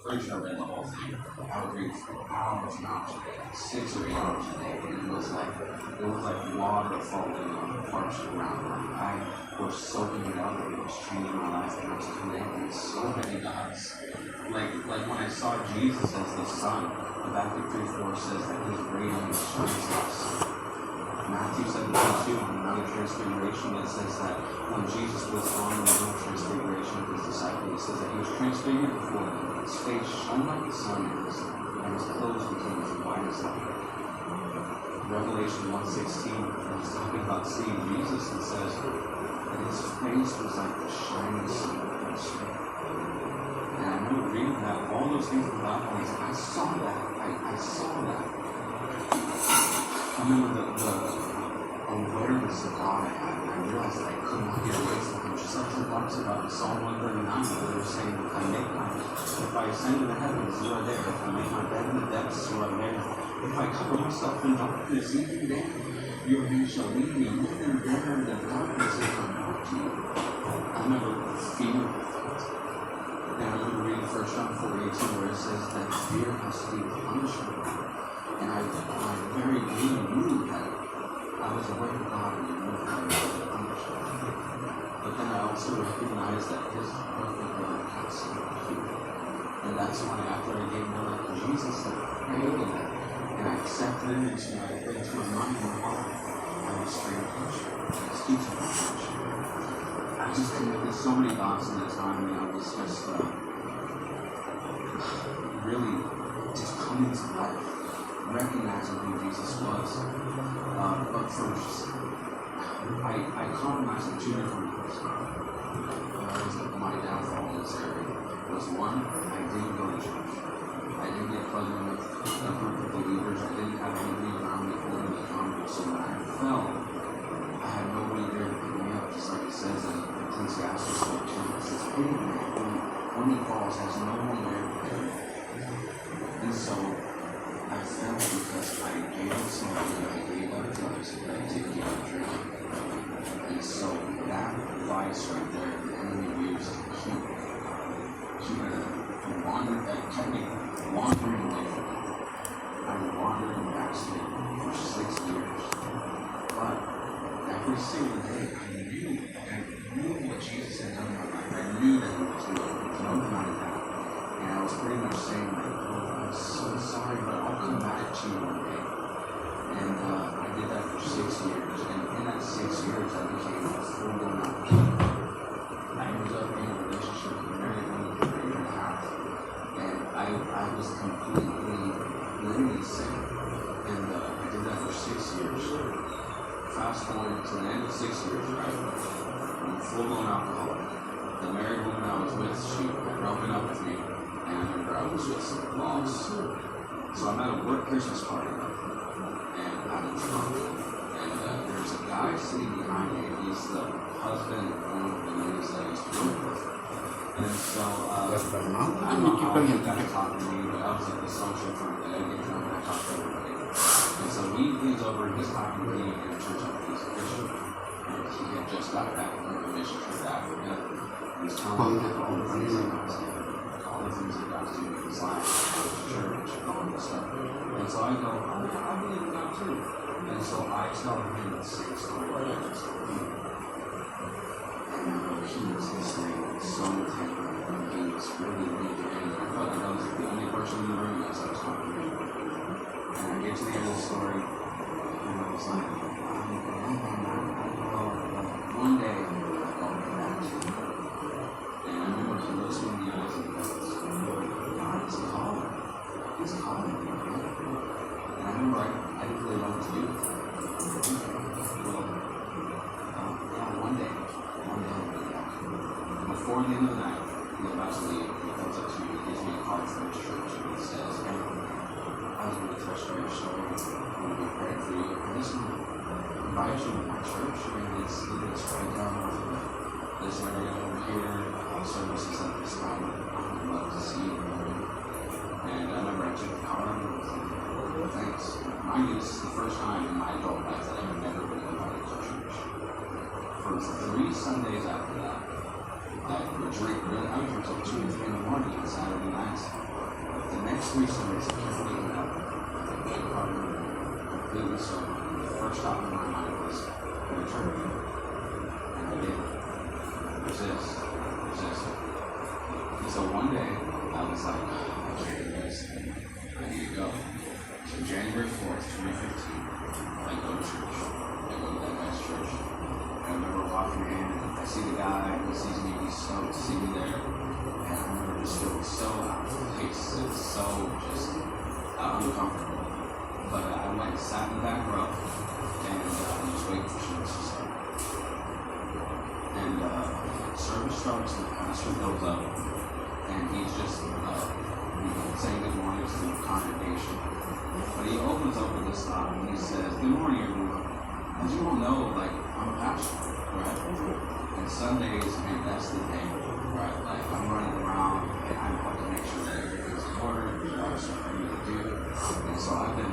pretty sure I read the whole thing. I would read for hours and hours a day, 6 or 8 hours a day. And it was like water falling on parched ground. Like I was soaking it up and it was changing my life and I was connecting so many dots. Like when I saw Jesus as the Son, Habakkuk 3:4 says that his radiance shines us. Matthew 7:22 on the Mount of Transfiguration, it says that when Jesus was on the Mount of Transfiguration with his disciples, it says that he was transfigured before them. His face shone like the sun, and his clothes became as white as light. Revelation 1:16 is talking about seeing Jesus and says that his face was like the shining sun of the sun. And I remember reading that, all those things about him, I saw that. I saw that. I remember the awareness of God I had, and I realized that I could not get away from him. Just like he talks about in Psalm 139, where they're saying, if I ascend to the heavens, you are there. If I make my bed in the depths, you are there. If I cover myself in darkness, even then, your hand shall lead me. Even there in the darkness, if I'm not you. I remember fear. And I remember reading 1 John 4:18, where it says that fear has to be punishment. And I very really knew that I was aware of God and knew that I was punishment. But then I also recognized that his perfect love has some fear. And that's why after I gave my life to Jesus, I prayed and I accepted him into my mind and heart. I was straight punishment. I was teaching punishment. I just connected so many dots in that time, and I was just really just coming to life, recognizing who Jesus was. But first, I compromised in 2 different ways. My downfall in this area was one, I didn't go to church. I didn't get plugged in with a group of believers. I didn't have anybody around me holding me accountable. So when I fell, I had nobody there to pick me up, just like it says in Ecclesiastes 4:2. It says, "Pity man, when he falls, has no one there to pick him up." And so I fell because I gave up smoking, I gave up drugs, and I didn't give up drinking. And so that vice right there, the enemy used to keep me wandering, that kept me wandering away from it. I wandered and backslid for 6 years. But every single day, I knew what Jesus had done in my life. I knew that he was Lord. There was no denying that. And I was pretty much saying, like, "Oh, I'm so sorry, but I'll come back to you one day." And I did that for 6 years. And in that 6 years, I became a full-blown alcoholic. I ended up in a relationship with a married woman for 1.5 years. And I was completely, literally sick. And I did that for 6 years. Fast forward to the end of 6 years, right? I'm a full-blown alcoholic. The married woman I was with, she had broken up with me. And I remember I was just lost. So I'm at a work Christmas party. And I'm drunk. And there's a guy sitting behind me. He's the husband of one of the ladies that I used to work with. And so I'm not always kind of talking to me, but I was like the social front that I get drunk and I talk to everybody. And so he leans over and he's talking to me in a church on he's a Christian. And he had just got back from a mission trip to Africa. And he's telling me all the things that God's doing, all the things that God's doing in his life, church, all this stuff. And so I go, I believe in God too. And so I tell him the same story that I just told you. And he was listening so intently, and he was really weak, and I felt like I was the only person in the room as I was talking to him. And I get to the end of the story, and I was like, one day I'll be back to you. And I remember he looks me in the eyes and goes, God is calling. He's calling me. And I remember I didn't really know what to do. Well, yeah, one day I'll be back. Before the end of the night, he's about to leave. He comes up to me, he gives me a card from his church, and he says, "Hey, I was going to touch on your story. I'm going to be praying for you. I just want to invite you to my church, and it's right down this area over here. Services at this time. I would love to see you." And I remember I took the card and I was like, "Oh, thanks." Mind you, this is the first time in my adult life that I've never been invited to church. For 3 Sundays after that, I would drink till 2 or 3 in the morning on Saturday nights. 3 Sundays I kept waking up and completely sober. The first thought in my mind was, go to church. And I did. Resist. And so one day, I was like, I can't do this. I need to go. So January 4th, 2015, I go to church. I go to that guy's church. And I remember walking in, and I see the guy, he sees me, he's stoked to see me there. And I remember just feeling so out of place, and so just uncomfortable. But I went and sat in the back row, and just waiting for service to start. And service starts, the pastor goes up, and he's just saying good morning to the congregation. But he opens up with this thought, and he says, "Good morning, everyone. As you all know, like, I'm a pastor, right? And Sundays, man, that's the day, right? Like, I'm running around, and I have to make sure that everything's in order, there's a lot of stuff I need to do. And so I've been